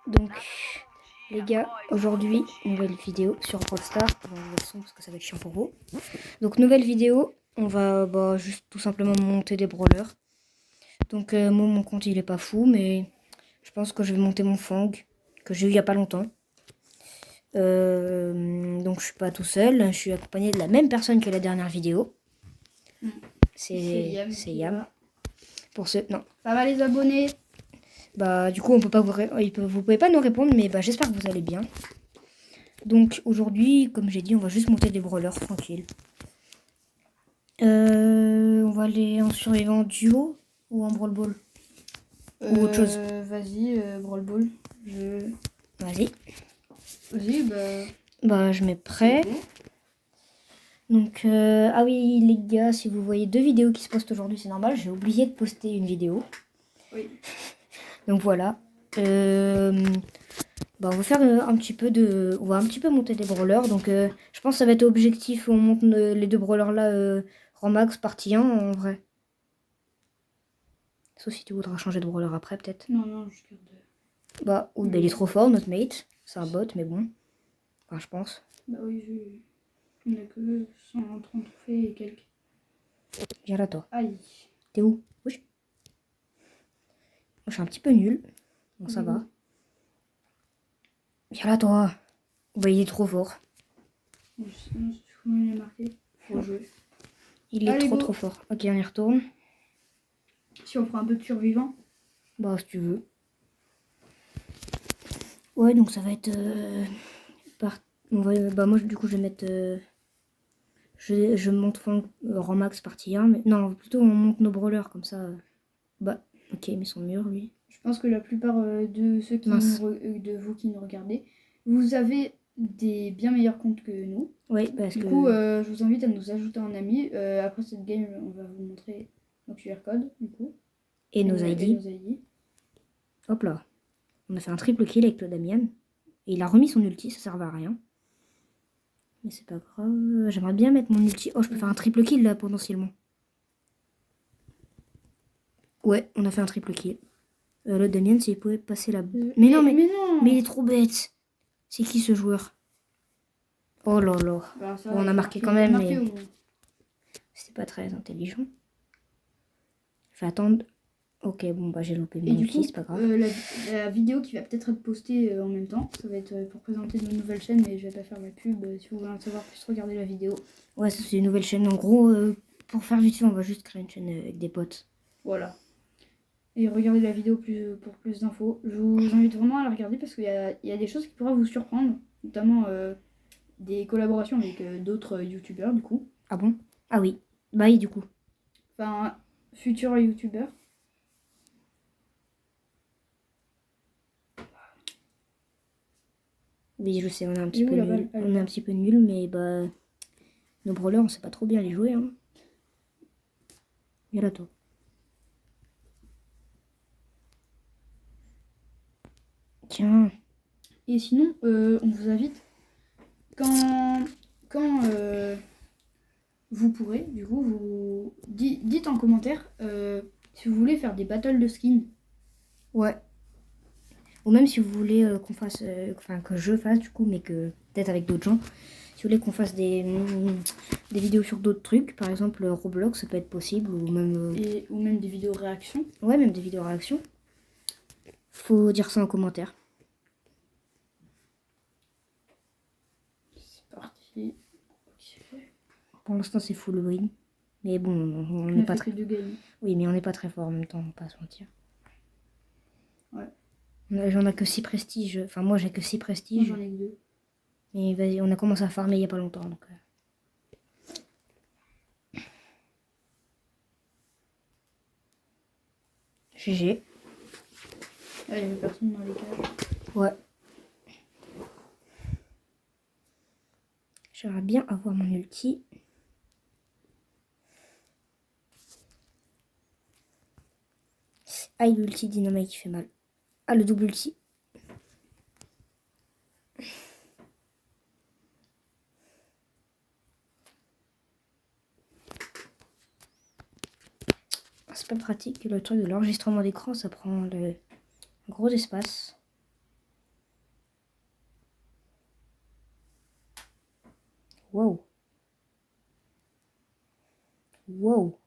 Donc, les gars, aujourd'hui, nouvelle vidéo sur Brawl Stars. On va le son parce que ça va être chiant pour vous. Donc, nouvelle vidéo, on va juste tout simplement monter des brawlers. Donc, moi, mon compte, il est pas fou, mais je pense que je vais monter mon Fang, que j'ai eu il y a pas longtemps. Donc, je suis pas tout seul, je suis accompagné de la même personne que la dernière vidéo. C'est Yam. Pour ceux... Non. Ça va les abonnés? Bah, du coup, on peut pas vous pouvez pas nous répondre, mais bah, j'espère que vous allez bien. Donc, aujourd'hui, comme j'ai dit, on va juste monter des brawlers tranquille. On va aller en survivant duo ou en brawl ball ou autre chose. Vas-y, Brawl Ball. Vas-y. Vas-y, Bah, je mets prêt. Donc, ah oui, les gars, si vous voyez 2 vidéos qui se postent aujourd'hui, c'est normal. J'ai oublié de poster une vidéo. Oui. Donc, voilà. Bah, on va faire un petit peu on va un petit peu monter des brawlers. Donc, je pense que ça va être objectif. On monte les 2 brawlers là, rang max, partie 1 en vrai. Sauf si tu voudras changer de brawler après, peut-être. Non, je garde. Bah, ou il est trop fort, notre mate. C'est un bot, mais bon. Enfin, je pense. Bah oui, on a que 130 trophées et quelques. Viens là, toi. Aïe. T'es où? Oui. Moi, je suis un petit peu nul. Bon, ça va. Viens là, toi. Bah, il est trop fort. Je sais pas comment il est marqué. Faut jouer. Il est Allez, trop fort. Ok, on y retourne. Si on prend un peu de survivant. Bah, si tu veux. Ouais, donc ça va être... bah, moi, du coup, je vais mettre... Je monte rang max partie 1. Mais... Non, plutôt on monte nos brawlers, comme ça. Bah, ok, mais son mur, lui. Je pense que la plupart de ceux de vous qui nous regardez, vous avez des bien meilleurs comptes que nous. Oui, parce du que... coup, je vous invite à nous ajouter en ami. Après cette game, on va vous montrer nos QR code, du coup. Et nos Et ID. nos ID. Hop là. On a fait un triple kill avec le Damien. Et il a remis son ulti, ça servait à rien. Mais c'est pas grave. J'aimerais bien mettre mon ulti. Oh, je peux faire un triple kill là, potentiellement. Ouais, on a fait un triple kill. Le Damien, s'il pouvait passer là. Mais non, mais il est trop bête. C'est qui ce joueur? Oh là là. Bah, ça, Bon, on a marqué quand même, mais au moins. c'était pas très intelligent. Je vais attendre. Ok, bon, bah j'ai loupé Et mon du ulti, coup, c'est pas grave. la vidéo qui va peut-être être postée en même temps, ça va être pour présenter nos nouvelles chaînes, mais je vais pas faire ma pub. Si vous voulez en savoir plus, regardez la vidéo. Ouais, c'est une nouvelle chaîne. En gros, pour faire vite fait, on va juste créer une chaîne avec des potes. Voilà. Et regardez la vidéo pour plus d'infos. Je vous invite vraiment à la regarder parce qu'il y a des choses qui pourraient vous surprendre, notamment des collaborations avec d'autres youtubeurs du coup. Ah bon? Ah oui. Bah oui, du coup. Enfin, futurs youtubeurs. Oui, je sais, on est un petit peu la nul. balle, On est un petit peu nul, mais bah... Nos brawlers, on sait pas trop bien les jouer, hein. Viens là, toi. Tiens. Et sinon, on vous invite, quand vous pourrez, du coup, vous dites en commentaire si vous voulez faire des battles de skins. Ouais. Ou même si vous voulez qu'on fasse... Enfin, que je fasse, du coup, mais que... Peut-être avec d'autres gens. Si vous voulez qu'on fasse des vidéos sur d'autres trucs, par exemple Roblox, ça peut être possible, ou même... Ou même des vidéos réactions. Ouais, même des vidéos réactions. Faut dire ça en commentaire. C'est parti. Okay. Pour l'instant, c'est full win. Mais bon, on n'est pas très... Oui, mais on n'est pas très fort en même temps, on va pas se mentir. Ouais. J'en ai que 6 prestiges. Enfin, moi, j'ai que 6 prestiges. Moi, j'en ai que 2. Mais vas-y, on a commencé à farmer il y a pas longtemps, donc... GG. Ah, il y avait personne dans les cages. Ouais. J'aimerais bien avoir mon ulti. Ah, l'ulti Dynamite qui fait mal. Ah, le double ulti. C'est pas pratique, le truc de l'enregistrement d'écran, ça prend le gros espace. Wow. Wow.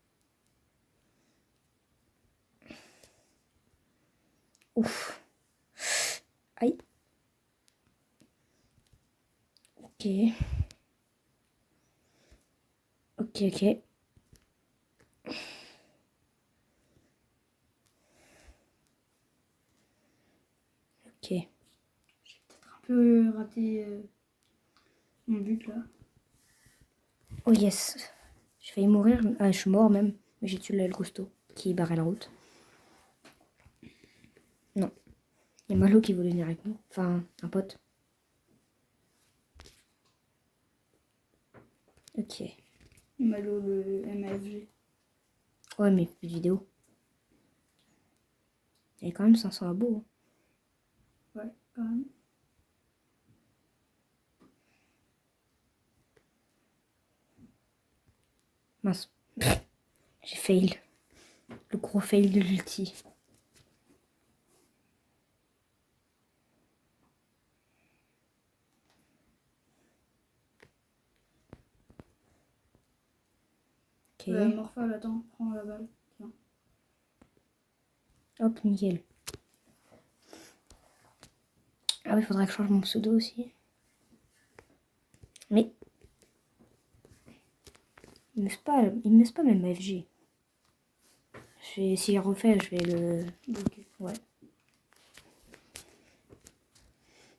Ouf. Aïe. Ok. Ok, ok. Ok. Un peu raté mon but là. Oh yes. J'ai failli mourir. Ah, je suis mort même. Mais j'ai tué le costaud qui barrait la route. Non. Il y a Malo qui voulait venir avec nous. Enfin, un pote. Ok. Malo le MAFG. Ouais, mais plus de vidéo. Il y a quand même 500 abos. Ouais, quand même. Mince. J'ai fail. Le gros fail de l'ulti. Ok. Morphal, attends, prends la balle. Tiens. Hop, nickel. Ah oui, faudrait que je change mon pseudo aussi. Mais il me laisse pas même FG. S'il refait, je vais le... Ok. Ouais.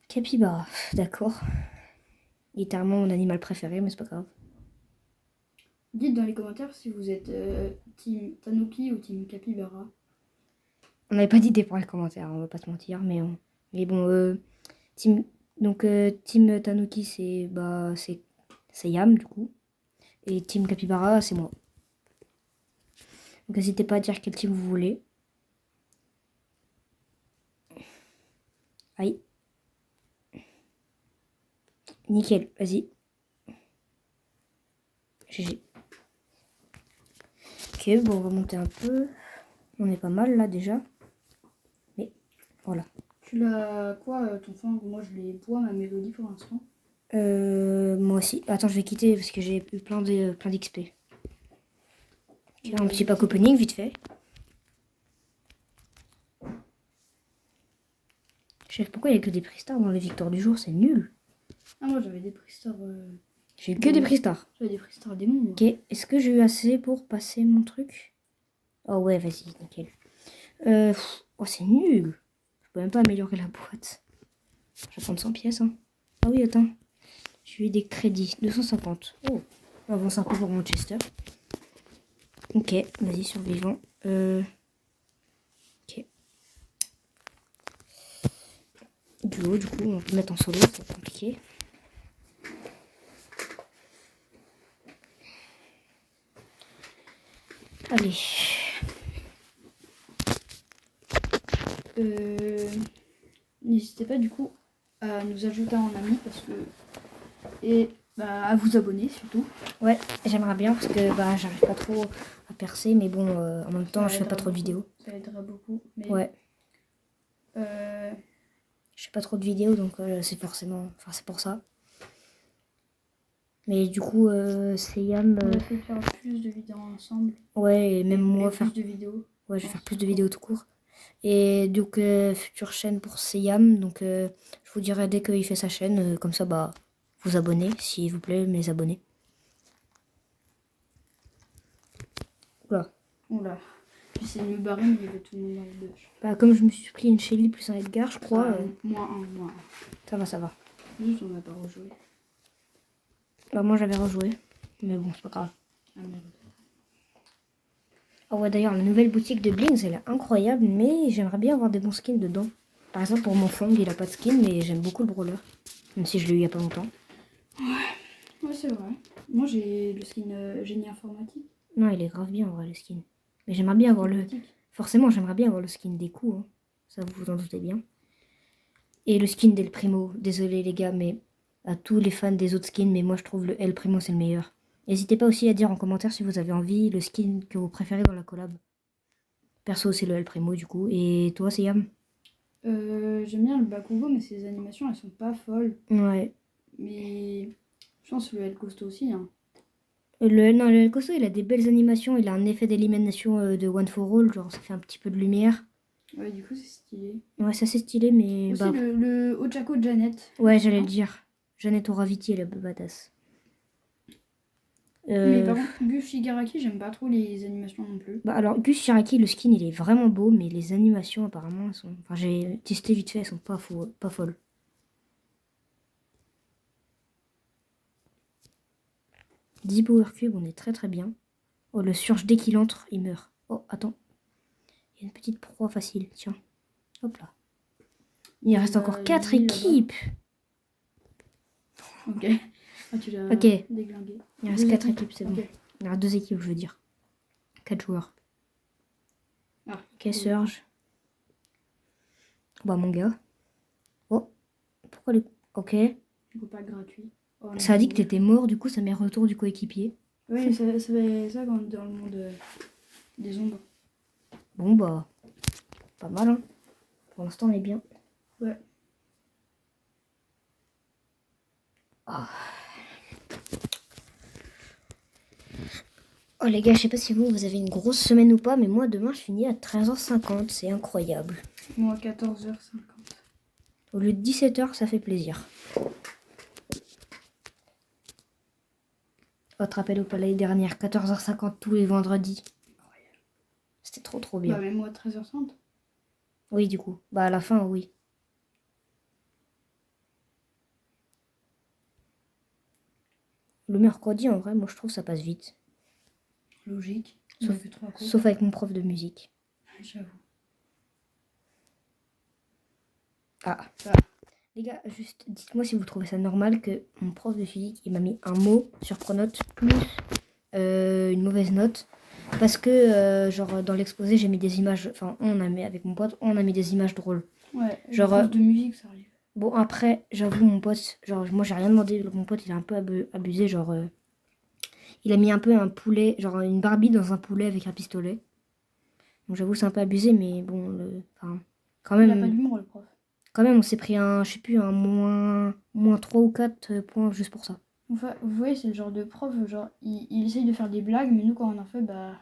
Capybara, d'accord. Littéralement mon animal préféré, mais c'est pas grave. Dites dans les commentaires si vous êtes team Tanuki ou team Capybara. On n'avait pas d'idée pour les commentaires, on va pas se mentir, mais bon, team... Donc team Tanuki c'est Yam du coup. Et team Capybara c'est moi. Donc n'hésitez pas à dire quel team vous voulez. Aïe. Nickel, vas-y. GG. Ok, bon on va monter un peu. On est pas mal là déjà. Mais voilà. Tu l'as quoi ton fang? Moi je l'ai bois ma mélodie pour l'instant. Moi aussi. Attends, je vais quitter parce que j'ai eu plein d'XP. Tiens, un petit pack opening vite fait. Je sais pourquoi il n'y a que des prix stars dans les victoires du jour, c'est nul. Ah moi j'avais des prix stars. J'ai eu que des prix stars. J'avais des prix stars démons. Ok, est-ce que j'ai eu assez pour passer mon truc? Oh ouais, vas-y, nickel. Oh, c'est nul. Je peux même pas améliorer la boîte. Je vais prendre 100 pièces. Hein. Ah oui, attends. J'ai eu des crédits. 250. Oh, on avance un peu pour Manchester. Ok, vas-y, survivant. Ok. Duo, du coup, on peut mettre en solo, c'est compliqué. Allez. N'hésitez pas du coup à nous ajouter en ami parce que. Et bah, à vous abonner surtout. Ouais, j'aimerais bien parce que bah j'arrive pas trop à percer, mais bon, en même temps, je fais pas trop de vidéos. Ça aidera beaucoup. Mais, Ouais. Euh, Je fais pas trop de vidéos, donc c'est forcément... Enfin, c'est pour ça. Mais du coup, c'est Yam... on va essayer de faire plus de vidéos ensemble. Ouais, et même moi plus faire... de vidéos. Ouais, je vais faire plus de vidéos tout court. Et donc, future chaîne pour Seyam. Donc, je vous dirai dès qu'il fait sa chaîne. Comme ça, bah, vous abonnez, s'il vous plaît, mes abonnés. Oula. Oula. J'essaie de me barrer, mais il y avait tout le monde dans le bush. Bah, comme je me suis pris une Shelly plus un Edgar, je crois. Moins un. Ça va, ça va. Juste, on n'a pas rejoué. Bah, moi, j'avais rejoué. Mais bon, c'est pas grave. Ah merde. Ah ouais, d'ailleurs, la nouvelle boutique de Blings, elle est incroyable, mais j'aimerais bien avoir des bons skins dedans. Par exemple, pour mon Fang, il a pas de skin, mais j'aime beaucoup le brawler. Même si je l'ai eu il y a pas longtemps. Ouais, c'est vrai. Moi, j'ai le skin génie informatique. Non, il est grave bien, en vrai, le skin. Mais j'aimerais bien avoir le... Forcément, j'aimerais bien avoir le skin des coups. Hein. Ça, vous vous en doutez bien. Et le skin d'El Primo. Désolé, les gars, mais à tous les fans des autres skins, mais moi, je trouve le El Primo, c'est le meilleur. N'hésitez pas aussi à dire en commentaire si vous avez envie le skin que vous préférez dans la collab. Perso, c'est le El Primo, du coup. Et toi, c'est Yam? J'aime bien le Bakugo, mais ses animations, elles sont pas folles. Ouais. Mais Je pense que le El Costo aussi. Hein. Non, le Costo, il a des belles animations. Il a un effet d'élimination de One for All. Genre, ça fait un petit peu de lumière. Ouais, du coup, c'est stylé. Ouais, ça c'est stylé, mais. Aussi, Bah, le Ochako Janet. ouais, j'allais le dire. Jeannette Oraviti, elle est badass. Mais par contre, Gus Shigaraki, j'aime pas trop les animations non plus. Bah alors, Gus Shiraki, le skin, il est vraiment beau, mais les animations, apparemment, elles sont... Enfin, j'ai testé vite fait, elles sont pas folles. « 10 Power Cube, on est très très bien. Oh, le Surge, dès qu'il entre, il meurt. Oh, attends. Il y a une petite proie facile, tiens. Hop là. Il reste encore 4 équipes. Ok. Ah, tu l'as Ok. déglingué. Il reste 4 équipes, c'est bon. Ok. Il y a 2 équipes, je veux dire. 4 joueurs. Ah, Ok, Surge. Bah, mon gars. Oh. Pourquoi les... Ok. pas gratuit. Oh, Ça a dit que t'étais mort, du coup, ça met retour du coéquipier. Oui, ça fait ça quand on est dans le monde des ombres. Bon, bah. Pas mal, hein. Pour l'instant, on est bien. Ouais. Oh. Oh les gars, je sais pas si vous avez une grosse semaine ou pas, mais moi demain je finis à 13h50, c'est incroyable. Moi 14h50. Au lieu de 17h, ça fait plaisir. Autre rappel au palais dernière, 14h50 tous les vendredis. C'était trop bien. Bah même moi 13h30. Oui du coup, bah à la fin oui. Le mercredi en vrai, moi je trouve ça passe vite. Logique. Sauf avec mon prof de musique. J'avoue. Ah. Les gars, juste dites-moi si vous trouvez ça normal que mon prof de physique il m'a mis un mot sur Pronote plus une mauvaise note. Parce que genre dans l'exposé j'ai mis des images, enfin on a mis avec mon pote, on a mis des images drôles. Ouais, genre prof de musique ça arrive. Bon après j'avoue mon pote, genre moi j'ai rien demandé, mon pote il a un peu abusé, genre il a mis un peu un poulet, genre une Barbie dans un poulet avec un pistolet. Donc j'avoue c'est un peu abusé mais bon enfin quand même. Il a pas d'humour le prof. Quand même on s'est pris un, je sais plus, un moins 3 ou 4 points juste pour ça. Enfin, vous voyez c'est le genre de prof, genre il essaye de faire des blagues mais nous quand on en fait bah...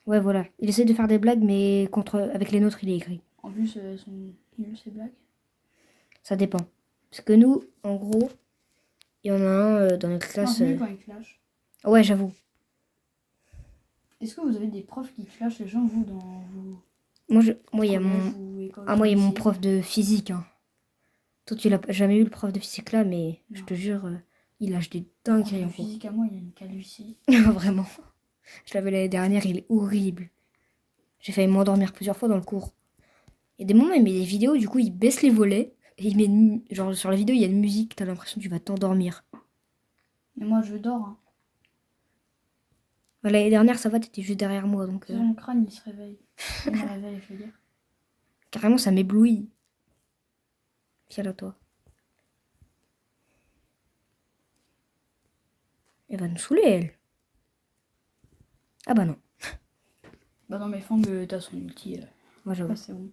Ouais voilà, il essaie de faire des blagues mais avec les nôtres il est aigri. En plus elles sont nulles ces blagues. Ça dépend. Parce que nous, en gros, il y en a un dans notre classe. Quand ils clashent. Ouais, j'avoue. Est-ce que vous avez des profs qui clashent les gens, vous, dans vos... Moi, il y a mon prof de physique. Hein. Toi, tu l'as jamais eu le prof de physique là, mais non. Je te jure, il lâche des dingueries. En physique à moi, il y a une calvitie. Vraiment. Je l'avais l'année dernière, il est horrible. J'ai failli m'endormir plusieurs fois dans le cours. Il y a des moments, il met des vidéos, du coup, il baisse les volets. Et il met genre sur la vidéo, il y a une musique, t'as l'impression que tu vas t'endormir. Mais moi, je dors. Hein. L'année dernière, ça va, t'étais juste derrière moi. Donc, mon crâne, il se réveille. Il me réveille, je veux dire. Carrément, ça m'éblouit. Viens là, toi. Elle va nous saouler, elle. Ah bah non. Bah non, mais Fang, t'as son ulti. Moi, j'avoue. C'est bon.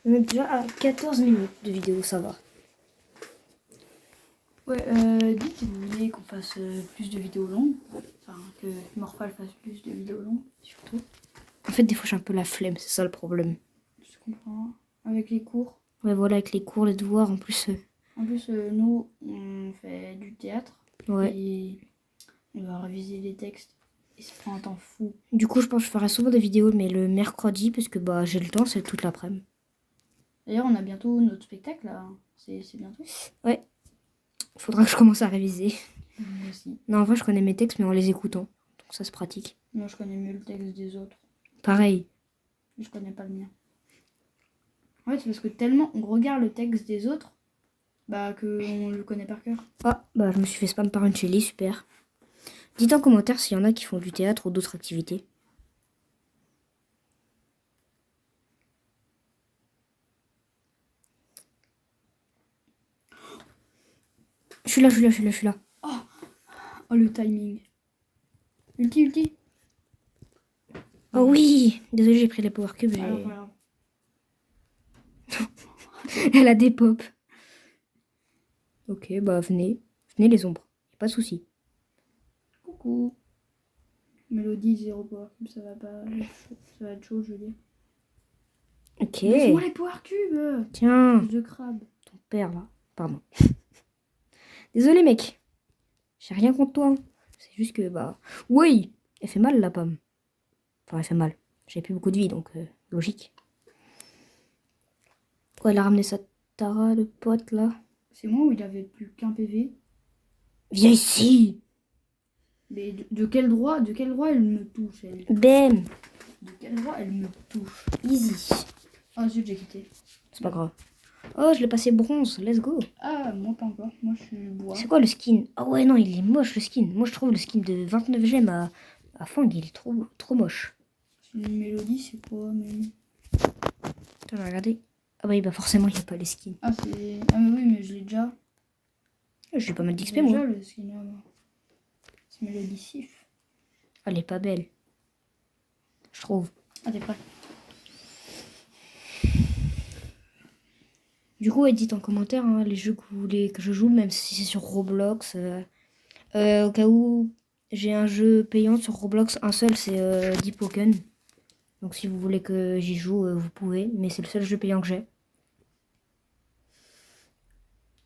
On est déjà à 14 minutes de vidéo, ça va. Ouais, dites si vous voulez qu'on fasse plus de vidéos longues. Enfin, que Morphal fasse plus de vidéos longues, surtout. En fait, des fois, j'ai un peu la flemme, c'est ça le problème. Je comprends. Avec les cours. Ouais, voilà, avec les cours, les devoirs, en plus. En plus, nous, on fait du théâtre. Ouais. Et on va réviser les textes. Et ça prend un temps fou. Du coup, je pense que je ferai souvent des vidéos, mais le mercredi, parce que bah j'ai le temps, c'est toute l'après-midi. D'ailleurs, on a bientôt notre spectacle, là. C'est bientôt. Ouais. Faudra que je commence à réviser. Moi aussi. Non, en vrai, je connais mes textes, mais en les écoutant. Donc ça se pratique. Moi, je connais mieux le texte des autres. Pareil. Je connais pas le mien. En fait, c'est parce que tellement on regarde le texte des autres, bah, qu'on le connaît par cœur. Ah, bah je me suis fait spam par une Shelly, super. Dites en commentaire s'il y en a qui font du théâtre ou d'autres activités. Je suis là. Oh, le timing. Ulti. Oh oui. Désolée, j'ai pris les power cubes. Alors, voilà. Elle a des pop. Ok, bah venez. Venez les ombres. Pas de souci. Coucou. Mélodie, 0 power cube, ça va pas. Ça va être chaud, je veux dire. Ok. Laisse-moi les power cubes. Tiens, Plus de crabe. ton père là. Pardon. Désolé mec. J'ai rien contre toi. Hein. C'est juste que bah. Oui, elle fait mal la pomme. Enfin, elle fait mal. J'ai plus beaucoup de vie donc logique. Ouais, elle a ramené sa Tara, le pote là. C'est moi où il avait plus qu'un PV. Viens ici. Mais de quel droit elle me touche, elle? Bam. De quel droit elle me touche? Easy. Ah zut, j'ai quitté. C'est pas grave. Oh, je l'ai passé bronze. Let's go. Ah, moi pas encore. Moi je suis bois. C'est quoi le skin? Ah ouais, non, il est moche le skin. Moi, je trouve le skin de 29 gemmes à Fang, il est trop moche. C'est une mélodie, c'est quoi même? Attends, je vais regarder. Ah bah, forcément, il n'y a pas les skins. Ah, c'est. Ah, mais oui, mais je l'ai déjà. J'ai pas mal d'XP, J'ai moi. déjà le skin là, moi. C'est mélodie sif. Ah, elle est pas belle. Je trouve. Ah, t'es prêt? Du coup, dites en commentaire hein, les jeux que vous voulez que je joue, même si c'est sur Roblox. Au cas où j'ai un jeu payant sur Roblox, un seul, c'est Deep Woken. Donc si vous voulez que j'y joue, vous pouvez. Mais c'est le seul jeu payant que j'ai.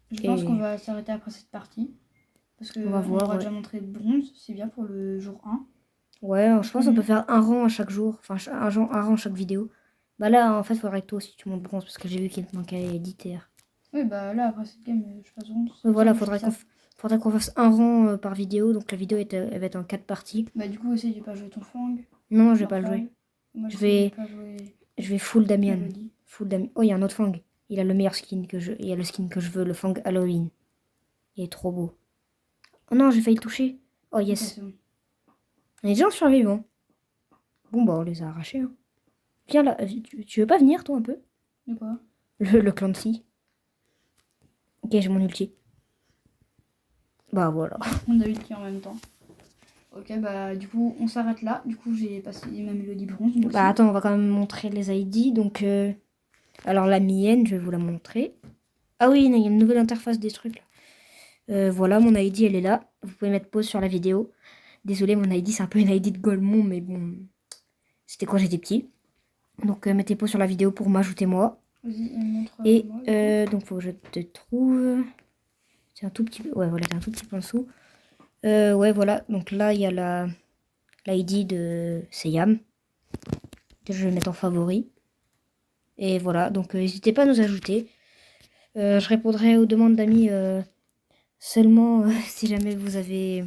Je pense qu'on va s'arrêter après cette partie. Parce que on va voir, aura ouais. déjà montré bronze, c'est bien pour le jour 1. Ouais, je pense qu'on peut faire un rang à chaque jour. Enfin, un rang à chaque vidéo. Bah là, en fait, il faudrait que toi aussi tu montes bronze parce que j'ai vu qu'il te manquait éditer. Oui, bah là, après cette game, je passe bronze. Voilà, faudrait qu'on fasse un rang par vidéo. Donc la vidéo, elle va être en 4 parties. Bah du coup, essaye de pas jouer ton fang. Non, je vais pas le jouer. Moi, Je vais pas jouer full Damian. Mélodie. Full Damian. Oh, il y a un autre Fang. Il a le meilleur skin que je. Il y a le skin que je veux, le Fang Halloween. Il est trop beau. Oh non, j'ai failli le toucher. Oh yes. Okay, bon. On est déjà en survivant. Bon bah on les a arrachés. Hein. Viens là, tu veux pas venir toi un peu? De quoi? Le Clancy. Ok, j'ai mon ulti. Bah voilà. On a ulti en même temps. Ok, bah du coup, on s'arrête là. Du coup, j'ai passé ma mélodie bronze. Bah attends, on va quand même montrer les ID. Donc, alors la mienne, je vais vous la montrer. Ah oui, il y a une nouvelle interface des trucs là. Voilà, mon ID, elle est là. Vous pouvez mettre pause sur la vidéo. Désolé, mon ID, c'est un peu une ID de Golemon, mais bon, c'était quand j'étais petit. Donc, mettez pause sur la vidéo pour m'ajouter moi. Vas-y, montre. Et donc, faut que je te trouve. C'est un tout petit peu. Ouais, voilà, c'est un tout petit peu en dessous. Ouais, voilà. Donc là, il y a l'ID de Seyam. Je vais mettre en favori. Et voilà, donc n'hésitez pas à nous ajouter. Je répondrai aux demandes d'amis seulement si jamais vous avez...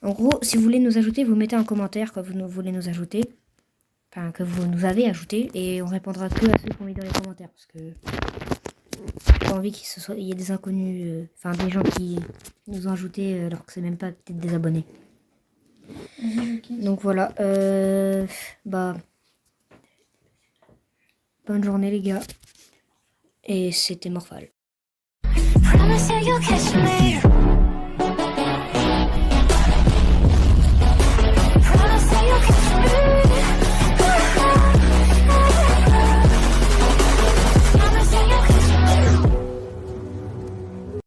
En gros, si vous voulez nous ajouter, vous mettez un commentaire que vous voulez nous ajouter. Enfin, que vous nous avez ajouté. Et on répondra que à ceux qui ont mis dans les commentaires. Parce que j'ai pas envie qu'il y ait des inconnus, enfin des gens qui nous ont ajouté alors que c'est même pas peut-être des abonnés. Donc voilà, bah bonne journée les gars. Et c'était Morphal.